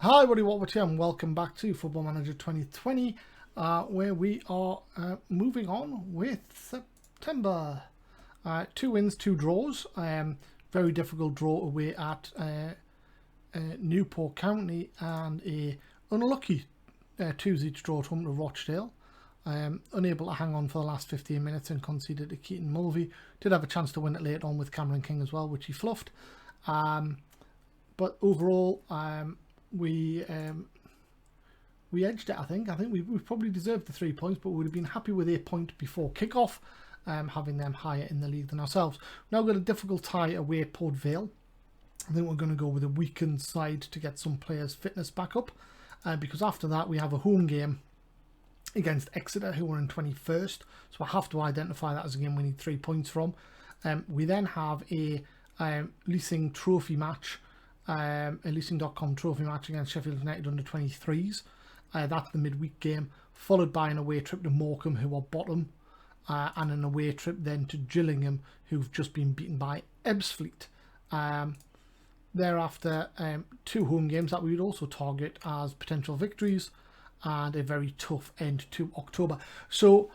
Hi everybody, Robert here and welcome back to Football Manager 2020 where we are moving on with September. 2 wins, 2 draws. Very difficult draw away at Newport County and a unlucky 2-0 draw at home to Rochdale. Unable to hang on for the last 15 minutes and conceded to Keaton Mulvey. Did have a chance to win it later on with Cameron King as well, which he fluffed. But overall, we edged it. I think we probably deserved the 3 points, but we would have been happy with a point before kickoff, having them higher in the league than ourselves. Now we've got a difficult tie away at Port Vale. I think we're going to go with a weakened side to get some players' fitness back up, because after that we have a home game against Exeter, who are in 21st, so I have to identify that as a game we need 3 points from. We then have a leasing trophy match, a leasing.com trophy match against Sheffield United under 23s. That's the midweek game, followed by an away trip to Morecambe, who are bottom, and an away trip then to Gillingham, who've just been beaten by Ebbsfleet. Thereafter, 2 home games that we would also target as potential victories, and a very tough end to October. So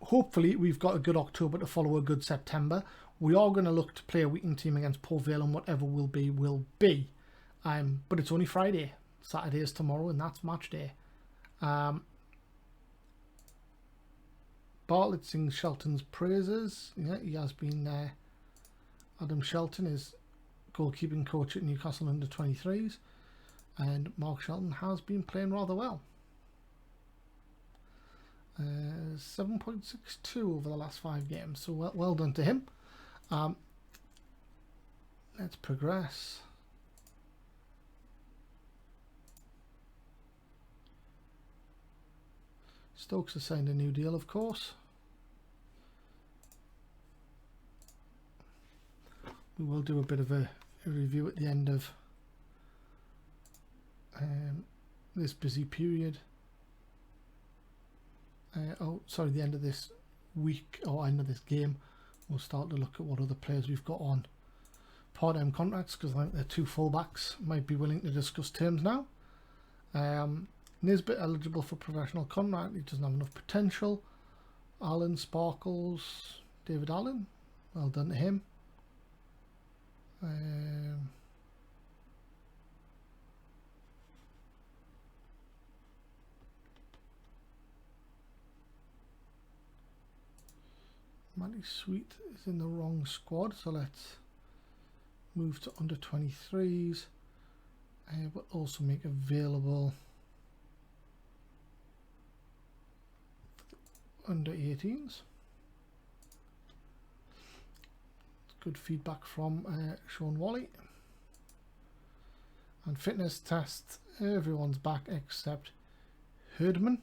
hopefully we've got a good October to follow a good September. We are going to look to play a weakened team against Port Vale, and whatever will be, will be. But it's only Friday. Saturday is tomorrow, and that's match day. Bartlett sings Shelton's praises. Yeah, he has been there. Adam Shelton is goalkeeping coach at Newcastle under 23s. And Mark Shelton has been playing rather well. 7.62 over the last 5 games, so well done to him. Let's progress. Stokes has signed a new deal, of course. We will do a bit of a review at the end of this busy period. The end of this week, or end of this game. We'll start to look at what other players we've got on part-time contracts, because I think their 2 fullbacks might be willing to discuss terms now. Nisbet eligible for professional contract. He doesn't have enough potential. Allen, Sparkles, David Allen. Well done to him. Matty Sweet is in the wrong squad, so let's move to under 23s, but also make available under 18s. Good feedback from Sean Wally. And fitness test, everyone's back except Herdman.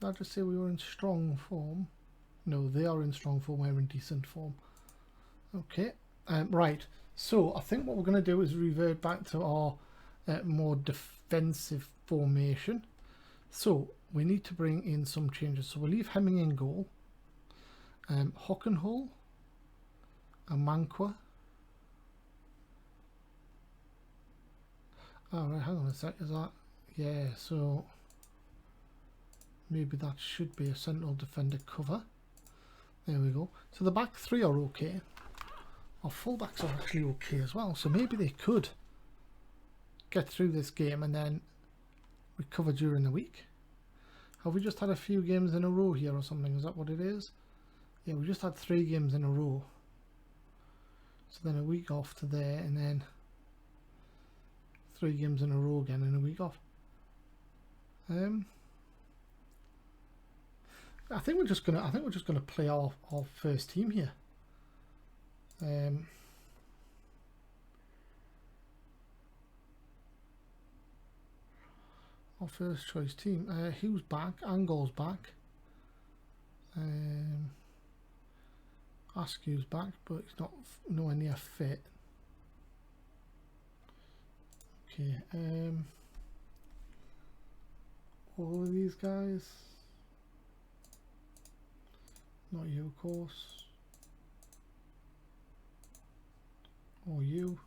Did I just say we were in strong form? No, they are in strong form, we're in decent form. Okay, right. So I think what we're going to do is revert back to our more defensive formation. So we need to bring in some changes. So we'll leave Hemming in goal. Hockenhull, Amankwa. Alright, hang on a sec, is that? Yeah, so maybe that should be a central defender cover. There we go. So the back 3 are okay. Our fullbacks are actually okay as well. So maybe they could get through this game and then recover during the week. Have we just had a few games in a row here or something? Is that what it is? Yeah, we just had 3 games in a row. So then a week off to there, and then 3 games in a row again and a week off. I think we're just gonna play our first team here. Our first choice team. Hugh's back, Angol's back. Askew's back, but he's not nowhere near fit. Okay. All of these guys. Not you, of course. Or you.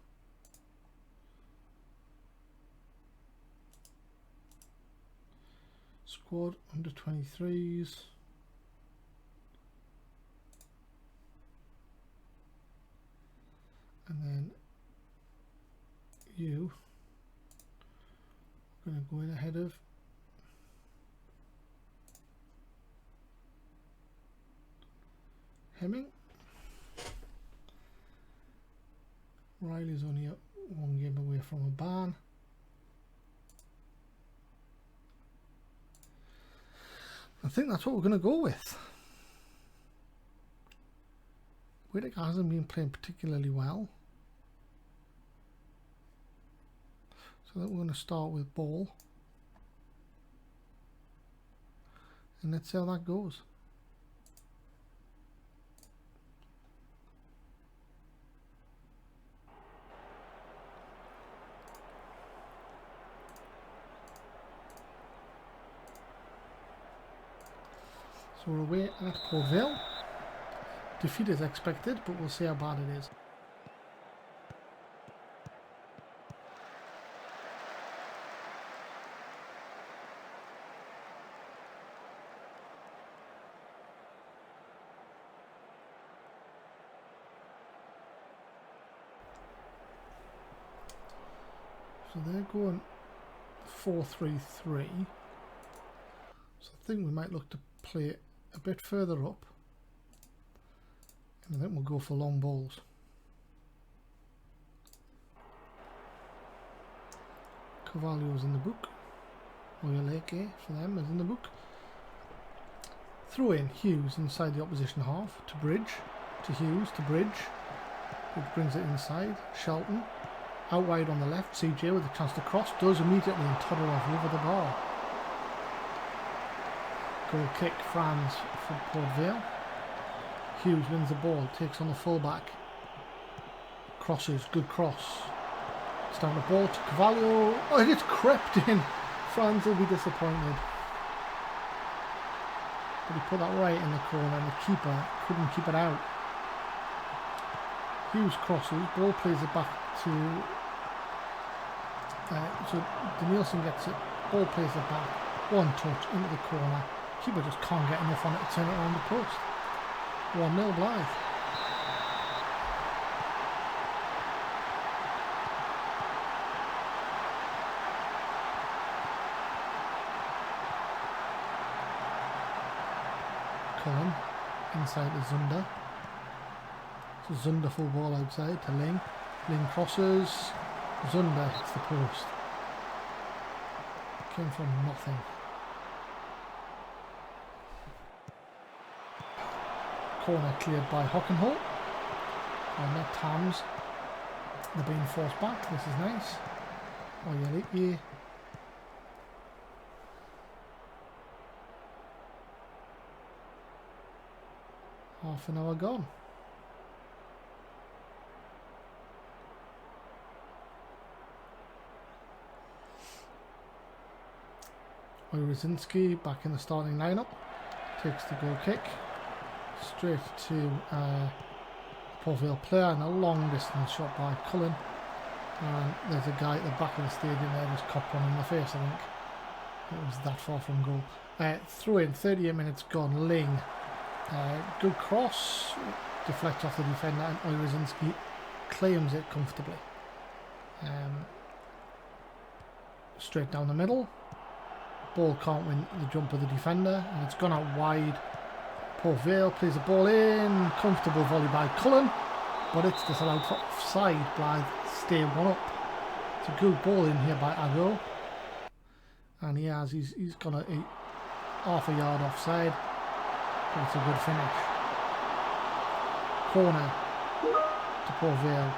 Squad under 23s. And then you. We're going to go in ahead of Hemming. Riley's only one game away from a ban. I think that's what we're going to go with. Whittaker hasn't been playing particularly well. So I think we're going to start with Ball. And let's see how that goes. So we're away at Port Vale. Defeat is expected, but we'll see how bad it is. So they're going 4-3-3. So I think we might look to play a bit further up. And I think we'll go for long balls. Cavalio's in the book. Oyaleke for them is in the book. Throw in Hughes inside the opposition half to Bridge. To Hughes to Bridge. Which brings it inside. Shelton. Out wide on the left, CJ with a chance to cross, does immediately and Todorov over the bar. Goal kick, Franz for Port Vale. Hughes wins the ball, takes on the fullback. Crosses, good cross. It's down the ball to Cavallo. Oh, it just crept in. Franz will be disappointed. But he put that right in the corner and the keeper couldn't keep it out. Hughes crosses, ball plays it back to... so Danielson gets it, ball plays it back, one touch into the corner, keeper just can't get enough on it to turn it around the post. 1-0 Blythe. Cullen inside to Zunder. So Zunder full ball outside to Ling. Ling crosses. Zunder hits the post. Came from nothing. Corner cleared by Hockenholt. And that Tams. They're being forced back. This is nice. Oyaleke. Half an hour gone. Oyerzinski back in the starting lineup, takes the goal kick straight to Port Vale player and a long distance shot by Cullen, and there's a guy at the back of the stadium there just copped one in the face. I think it was that far from goal. Throw in, 38 minutes gone. Ling, good cross, deflects off the defender and Oyerzinski claims it comfortably. Straight down the middle. Ball can't win the jump of the defender and it's gone out wide. Port Vale plays the ball in, comfortable volley by Cullen, but it's disallowed for offside. Blythe stay one up. It's a good ball in here by Ago, and he's got a half a yard offside, but it's a good finish. Corner to Port Vale.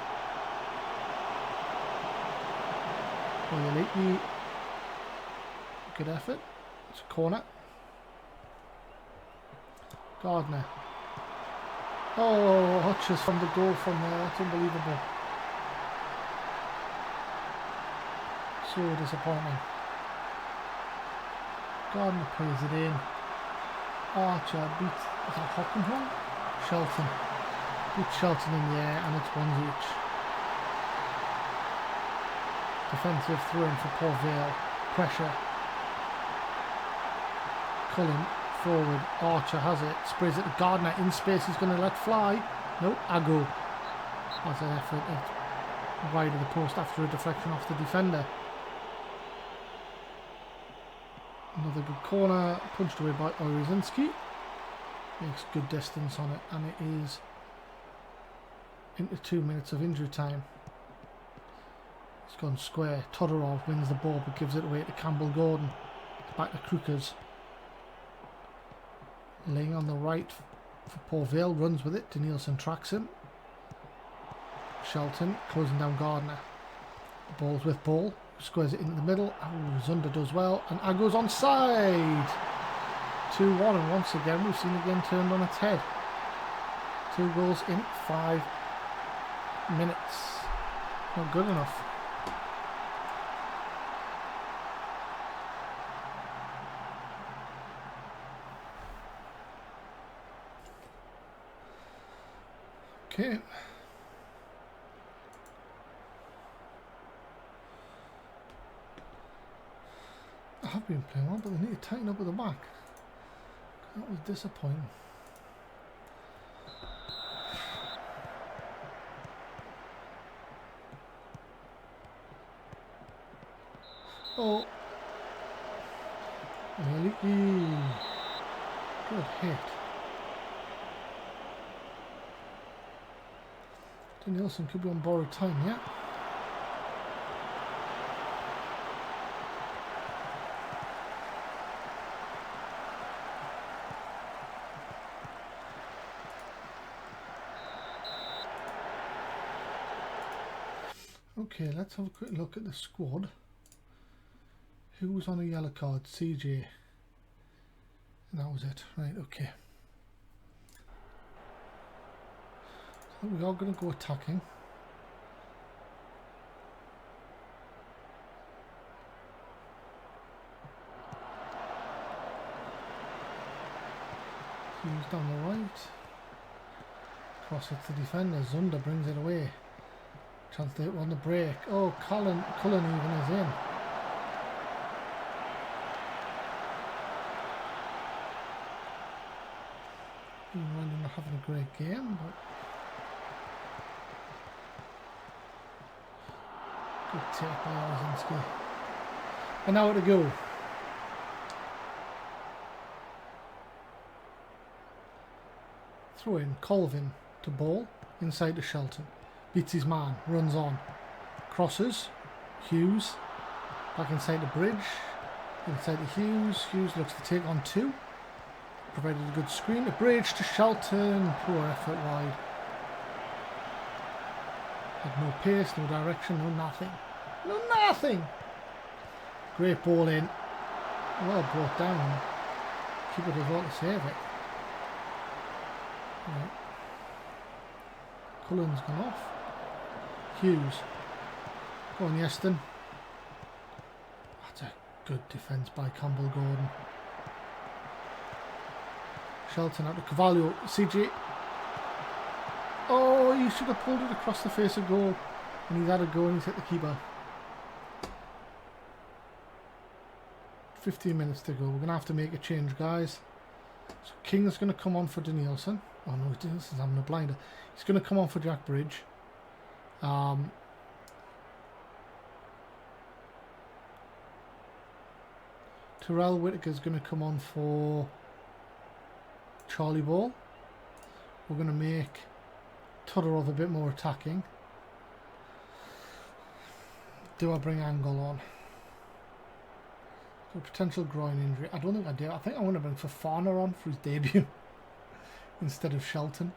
Oyaleke. Good effort. It's a corner. Gardner. Oh, Hutchers from the goal from there. That's unbelievable. So disappointing. Gardner plays it in. Archer beats, is that Hockenholm? Shelton. Beats Shelton in the air, and it's ones each. Defensive throw-in for Port Vale. Pressure. Cullen forward. Archer has it. Sprays it to Gardner in space. He's going to let fly. No, Ago. That's an effort. It's wide of the post after a deflection off the defender. Another good corner, punched away by Orezinski. Makes good distance on it, and it is into 2 minutes of injury time. It's gone square. Todorov wins the ball but gives it away to Campbell Gordon. It's back to Krukers. Laying on the right for Port Vale, runs with it. Danielson tracks him. Shelton closing down Gardner. Ball's with ball. Squares it into the middle. Oh, Zunda does well. And Ago's onside. 2-1, and once again we've seen again turned on its head. 2 goals in 5 minutes. Not good enough. Okay. I have been playing well, but they need to tighten up at the back. That was disappointing. Oh. Really? Good hit. Danielson could be on borrowed time, yeah? Okay, let's have a quick look at the squad. Who was on a yellow card? CJ. And that was it. Right, okay. So we are going to go attacking. Hughes down the right. Cross it to the defender. Zunda brings it away. Chance to hit on the break. Oh, Cullen even is in. Even when you're not having a great game, but good take by Orezinski. And now to go. Throw in Colvin to ball inside to Shelton. Beats his man, runs on, crosses, Hughes, back inside the bridge, inside to Hughes. Hughes looks to take on 2. Provided a good screen. The bridge to Shelton. Poor effort wide. Had no pace, no direction, no nothing. No nothing! Great ball in. Well brought down. Keeper does well to save it. Right. Cullen's gone off. Hughes. Go on, Yeston. That's a good defence by Campbell Gordon. Shelton out to Cavallo. CJ. Oh, he should have pulled it across the face of goal. And he's had a go and he's hit the keeper. 15 minutes to go. We're going to have to make a change, guys. So King's going to come on for Danielson. Oh no, Danielson's having a blinder. He's going to come on for Jack Bridge. Terrell Whittaker's going to come on for Charlie Ball. We're going to make Todorov a bit more attacking. Do I bring Angle on? A potential groin injury. I don't think I do. I think I want to bring Fofana on for his debut instead of Shelton.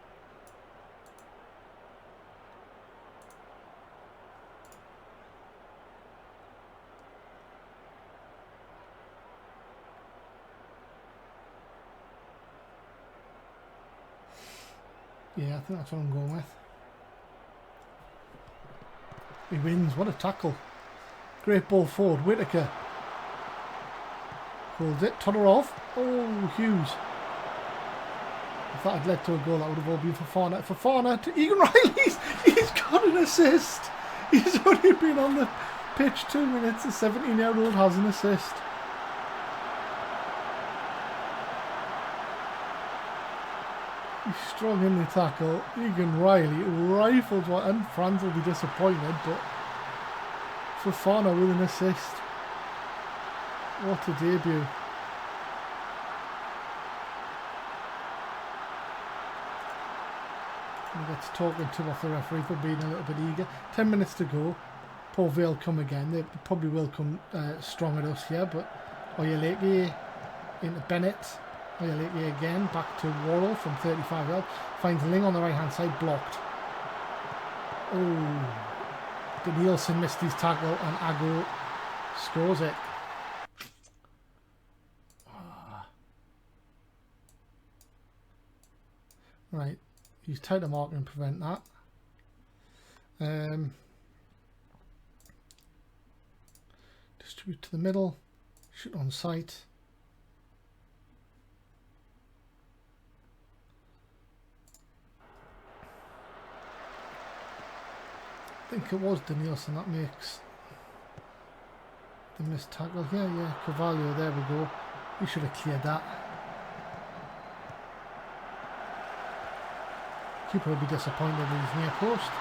Yeah, I think that's what I'm going with. He wins. What a tackle. Great ball forward. Whittaker holds it. Todorov. Oh, Hughes. If that had led to a goal, that would have all been Fofana. Fofana to Egan Riley. He's got an assist. He's only been on the pitch 2 minutes. The 17-year-old has an assist. He's strong in the tackle. Egan Riley rifles one, and Franz will be disappointed, but Fofana with an assist. What a debut. He gets talking to off the referee for being a little bit eager. 10 minutes to go. Poor Vale come again. They probably will come strong at us here, but Oyeleke into Bennett. Oyeleke again, back to Worrell from 35 yards. Finds Ling on the right hand side, blocked. Oh, Danielson missed his tackle and Ago scores it. Right, use tighter marking and prevent that. Distribute to the middle, shoot on sight. I think it was Danielson that makes the missed tackle here. Yeah, Carvalho, there we go. He should have cleared that. Keeper will be disappointed in his near post.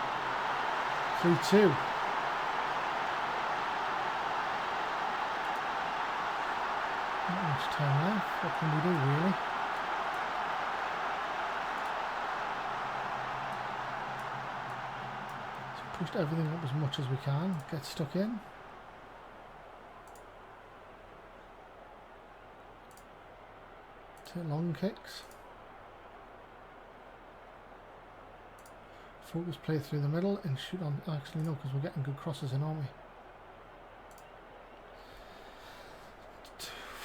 3-2. Not much time left. What can we do, really? Pushed everything up as much as we can. Get stuck in. Take long kicks. Focus play through the middle and shoot on. Actually, no, because we're getting good crosses in, aren't we?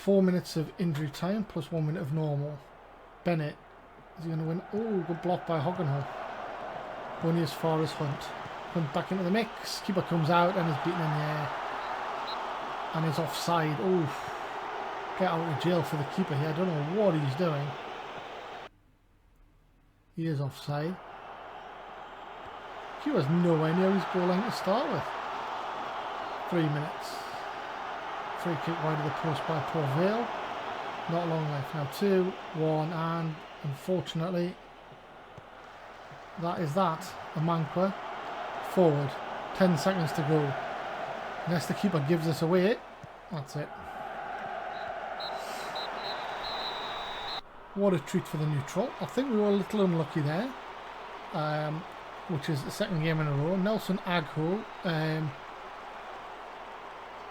4 minutes of injury time plus 1 minute of normal. Bennett, is he going to win? Oh, good block by Hoggenhull. Only as far as Hunt. Hunt back into the mix. Keeper comes out and is beaten in the air. And is offside. Oh, get out of jail for the keeper here. I don't know what he's doing. He is offside. Keeper's nowhere near his goal line to start with. 3 minutes. Free kick wide of the post by Port Vale. Not long left now. 2-1, and unfortunately, that is that. Amankwa forward. 10 seconds to go. Unless the keeper gives us away, that's it. What a treat for the neutral. I think we were a little unlucky there. Which is the second game in a row. Nelson Agho,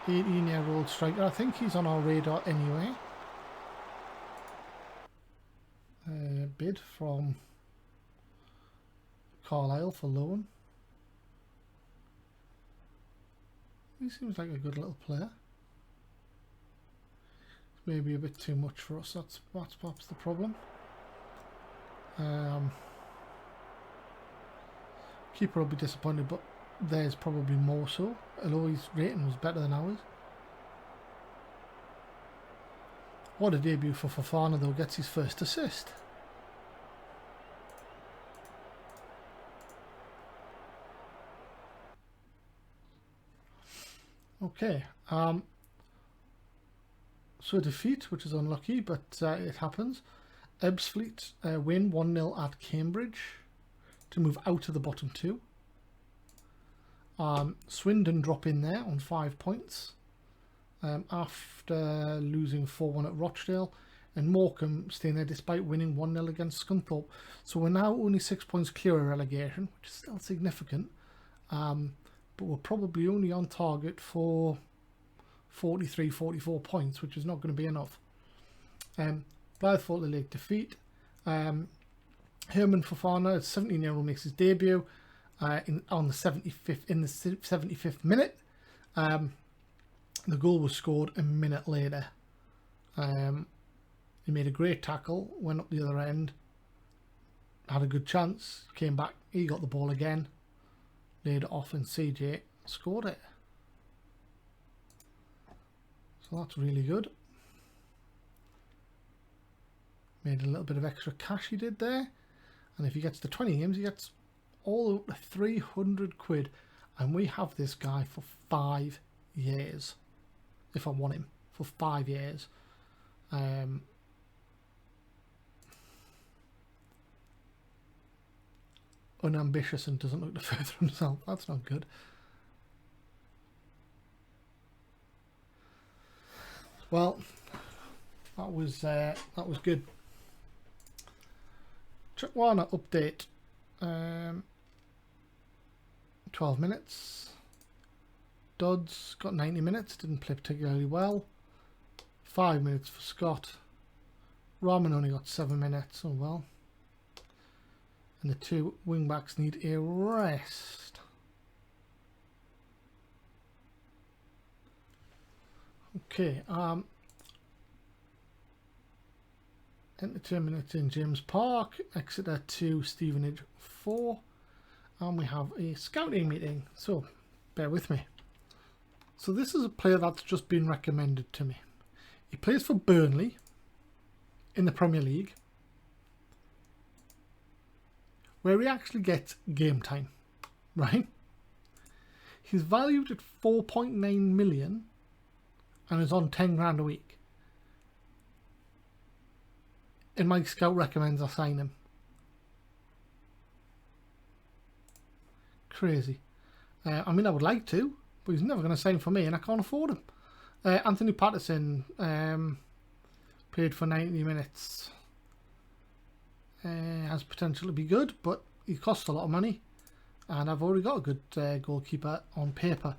18-year-old striker. I think he's on our radar anyway. Bid from Carlisle for loan. He seems like a good little player. Maybe a bit too much for us. That's perhaps the problem. Keeper will be disappointed, but theirs probably more so. Although his rating was better than ours. What a debut for Fofana though, gets his first assist. Okay, so a defeat, which is unlucky, but it happens. Ebbsfleet win 1-0 at Cambridge to move out of the bottom two. Swindon drop in there on 5 points after losing 4-1 at Rochdale, and Morecambe staying there despite winning 1-0 against Scunthorpe. So we're now only 6 points clear of relegation, which is still significant, but we're probably only on target for 43-44 points, which is not going to be enough. Blythe Fort Lake defeat. Herman Fofana, a 17-year-old, makes his debut on the 75th minute. The goal was scored a minute later. He made a great tackle, went up the other end, had a good chance, came back, he got the ball again, laid it off, and CJ scored it. So that's really good. Made a little bit of extra cash he did there. And if he gets to 20 games, he gets all up to 300 quid. And we have this guy for 5 years. If I want him for 5 years. Unambitious and doesn't look to further himself. That's not good. Well, that was good. Chukwana update. 12 minutes. Dodds got 90 minutes. Didn't play particularly well. 5 minutes for Scott. Rahman only got 7 minutes. Oh well. And the 2 wingbacks need a rest. Okay. Entertainment in James Park. Exeter 2, Stevenage 4. And we have a scouting meeting. So bear with me. So this is a player that's just been recommended to me. He plays for Burnley in the Premier League, where he actually gets game time, right? He's valued at 4.9 million and is on 10 grand a week. And my scout recommends I sign him. Crazy. I mean, I would like to, but he's never going to sign for me and I can't afford him. Anthony Patterson paid for 90 minutes. Has potential to be good, but he costs a lot of money. And I've already got a good goalkeeper on paper.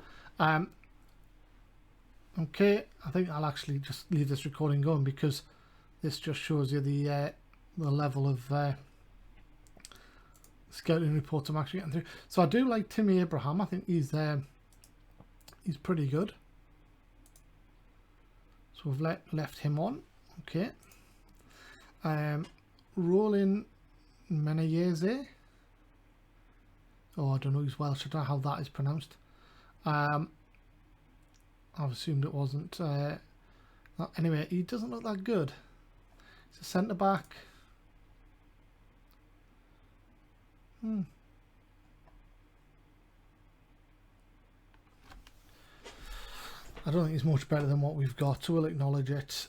Okay, I think I'll actually just leave this recording going because this just shows you the level of scouting reports I'm actually getting through. So I do like Timmy Abraham. I think he's pretty good. So we've left him on. Okay. Rolling Menayeze. Oh, I don't know. He's Welsh. I don't know how that is pronounced. I've assumed it wasn't. Anyway, he doesn't look that good. He's a centre back. I don't think he's much better than what we've got, so we'll acknowledge it.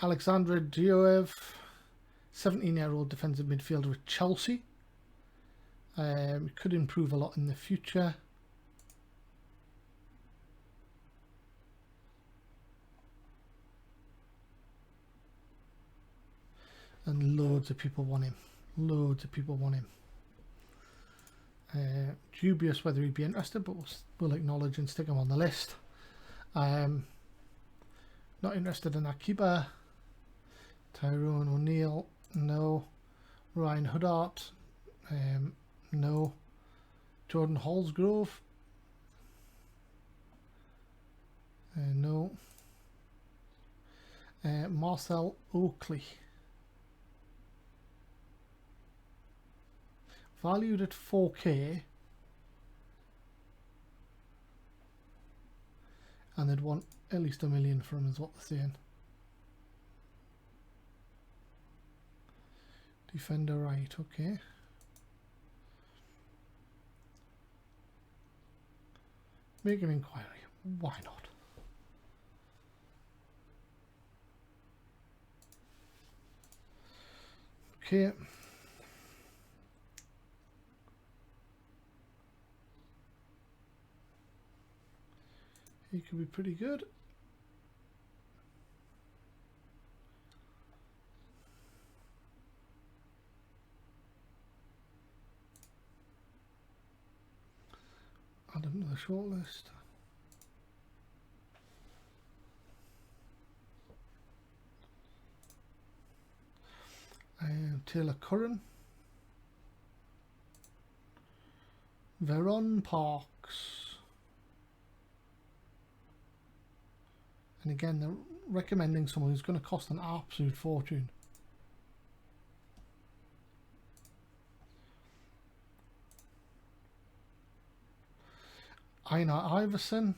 Alexandra Dioev, 17-year-old defensive midfielder at Chelsea. Could improve a lot in the future. And loads of people want him. Loads of people want him. Dubious whether he'd be interested, but we'll acknowledge and stick him on the list. Not interested in that keeper. Tyrone O'Neill, no. Ryan Huddart, no. Jordan Hallsgrove, no. Marcel Oakley, valued at 4k, and they'd want at least $1 million for him, is what they're saying. Defender right, okay. Make an inquiry. Why not? Okay. He could be pretty good. Add him to the shortlist. Taylor Curran. Veron Parks. And again, they're recommending someone who's going to cost an absolute fortune. Einar Iverson.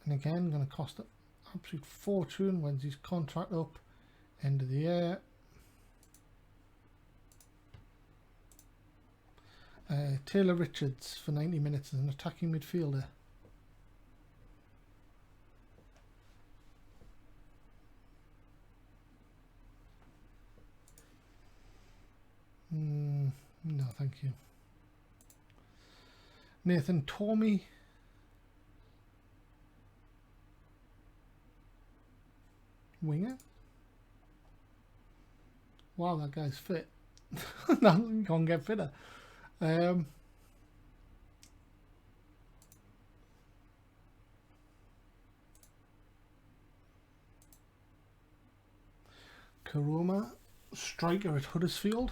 And again, going to cost an absolute fortune. When's his contract up? End of the year. Taylor Richards for 90 minutes as an attacking midfielder. No, thank you. Nathan Tormey. Winger. Wow, that guy's fit. You can't get fitter. Karuma, striker at Huddersfield.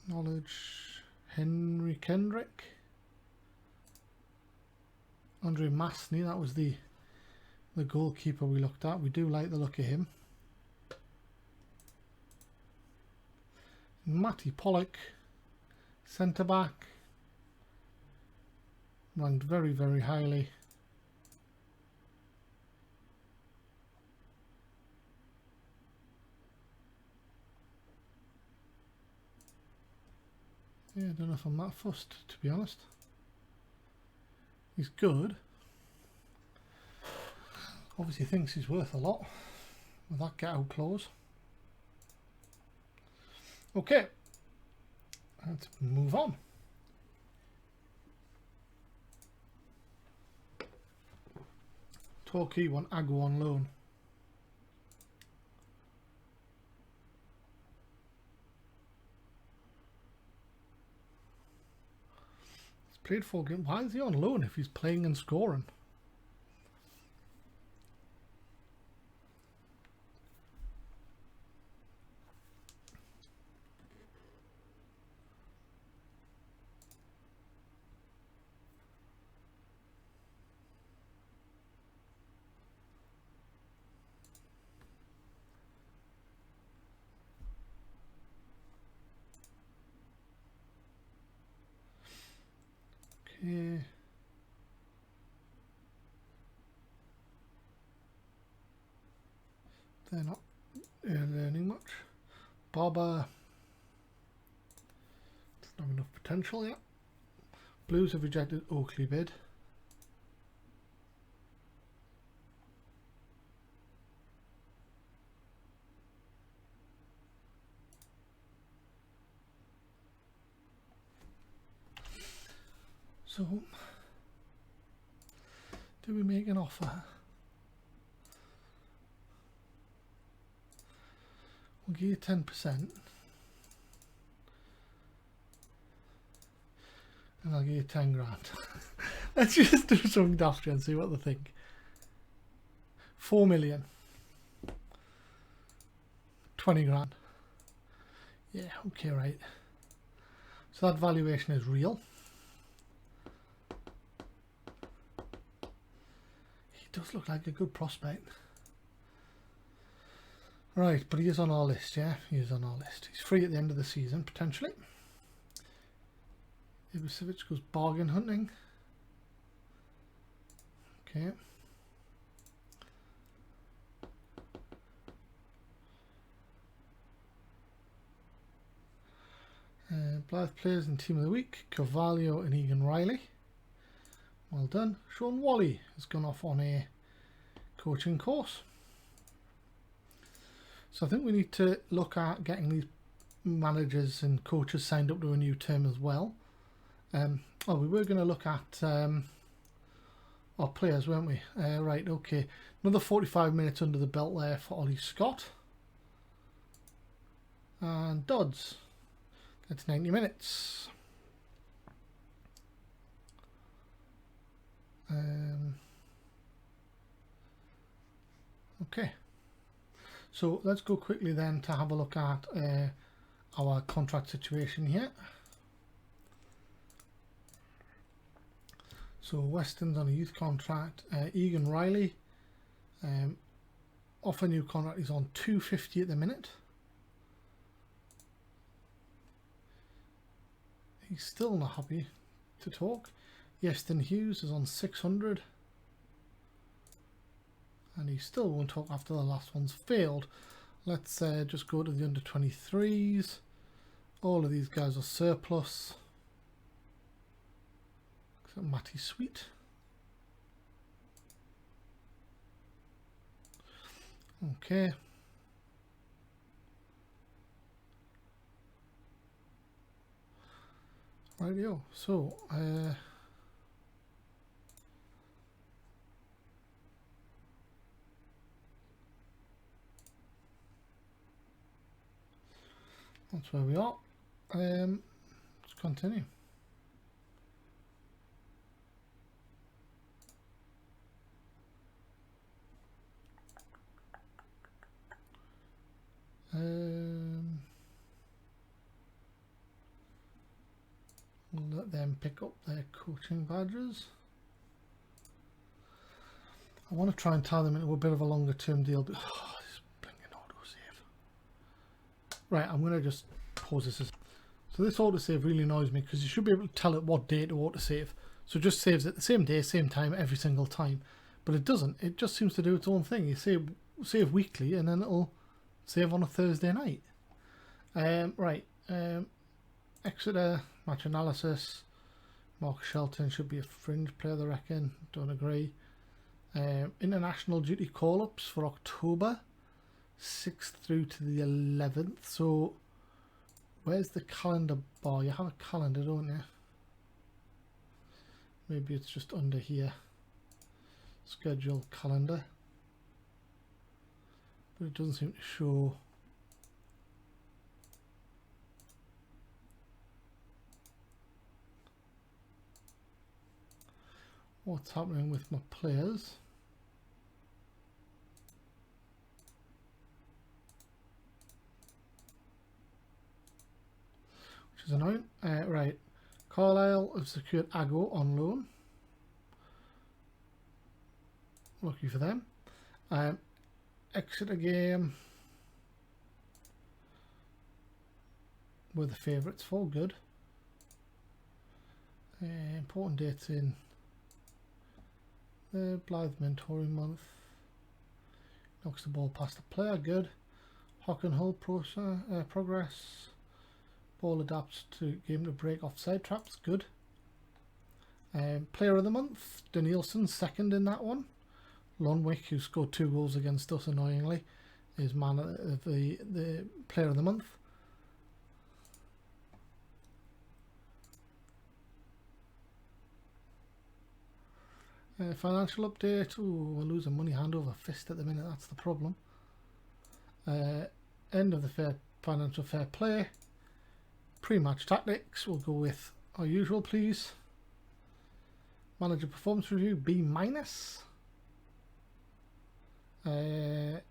Knowledge, Henry Kendrick. Andre Masney, that was the goalkeeper we looked at. We do like the look of him. Matty Pollock, centre back, ranked very, very highly. Yeah, I don't know if I'm that fussed, to be honest. He's good. Obviously thinks he's worth a lot with that get out clause. Okay, let's move on. Torquay want Agua on loan. He's played 4 games. Why is he on loan if he's playing and scoring? Okay. They're not learning much. Barber. Not enough potential yet. Blues have rejected Oakley bid. So, do we make an offer? We'll give you 10%. And I'll give you 10 grand. Let's just do something daft and see what they think. 4 million. 20 grand. Yeah, okay, right. So that valuation is real. He does look like a good prospect. Right, but he is on our list, yeah? He is on our list. He's free at the end of the season, potentially. Ibrahimovic goes bargain hunting. Okay. Blythe players and team of the week, Carvalho and Egan Riley. Well done. Sean Wally has gone off on a coaching course. So I think we need to look at getting these managers and coaches signed up to a new term as well. Oh, we were going to look at our players, weren't we? Right, okay. Another 45 minutes under the belt there for Ollie Scott. And Dodds. That's 90 minutes. Okay. So let's go quickly then to have a look at our contract situation here. So Weston's on a youth contract. Egan Riley, off a new contract, he's on 250 at the minute. he's still not happy to talk. Yeston Hughes is on 600. And he still won't talk after the last one's failed. Let's just go to the under 23s. All of these guys are surplus. Except Matty Sweet. Okay. Rightio. So, that's where we are. Let's continue. We'll let them pick up their coaching badges. I want to try and tie them into a bit of a longer term deal, but this blinking autosave. Right, I'm going to just pause this. So this autosave really annoys me because you should be able to tell it what day to autosave. So it just saves it the same day, same time, every single time. But it doesn't. It just seems to do its own thing. You save weekly and then it'll save on a Thursday night. Right. Exeter, match analysis. Mark Shelton should be a fringe player, I reckon. Don't agree. International duty call-ups for October 6th through to the 11th. So where's the calendar bar? You have a calendar, don't you? Maybe it's just under here. Schedule calendar. But it doesn't seem to show. What's happening with my players? Which is annoying. Right. Carlisle have secured Ago on loan. Lucky for them. Exeter game. We're the favourites for. Good. Important dates in the Blythe mentoring month. Knocks the ball past the player. Good. Hockenhull progress. Ball adapts to game to break offside traps. Good. Player of the month. Danielson, second in that one. Lonwick, who scored 2 goals against us annoyingly, is man of the player of the month. Financial update. Ooh, we're losing money hand over fist at the minute. That's the problem. End of the financial fair play. Pre-match tactics. We'll go with our usual, please. Manager performance review B-. The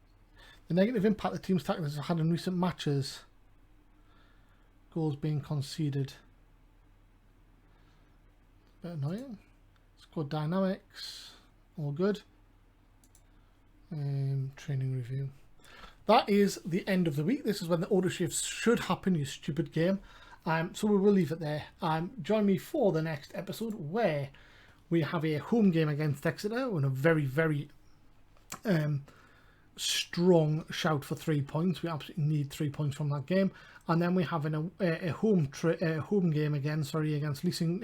negative impact the team's tactics have had in recent matches. Goals being conceded. A bit annoying. Squad dynamics, all good. Training review. That is the end of the week. This is when the auto shifts should happen, you stupid game. So we will leave it there. Join me for the next episode where we have a home game against Exeter and a very, very strong shout for 3 points. We absolutely need 3 points from that game. And then we have a home game again, against Leasing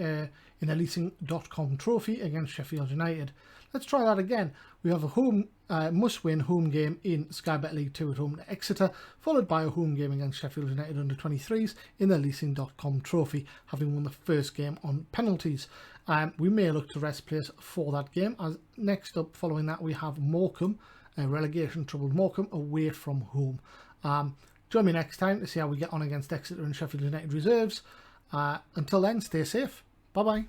in a Leasing.com trophy against Sheffield United. Let's try that again. We have a home must-win home game in Sky Bet League 2 at home to Exeter, followed by a home game against Sheffield United under 23s in the Leasing.com trophy, having won the first game on penalties. We may look to rest players for that game. As next up, following that, we have Morecambe, relegation troubled Morecambe, away from home. Join me next time to see how we get on against Exeter and Sheffield United reserves. Until then, stay safe. Bye bye.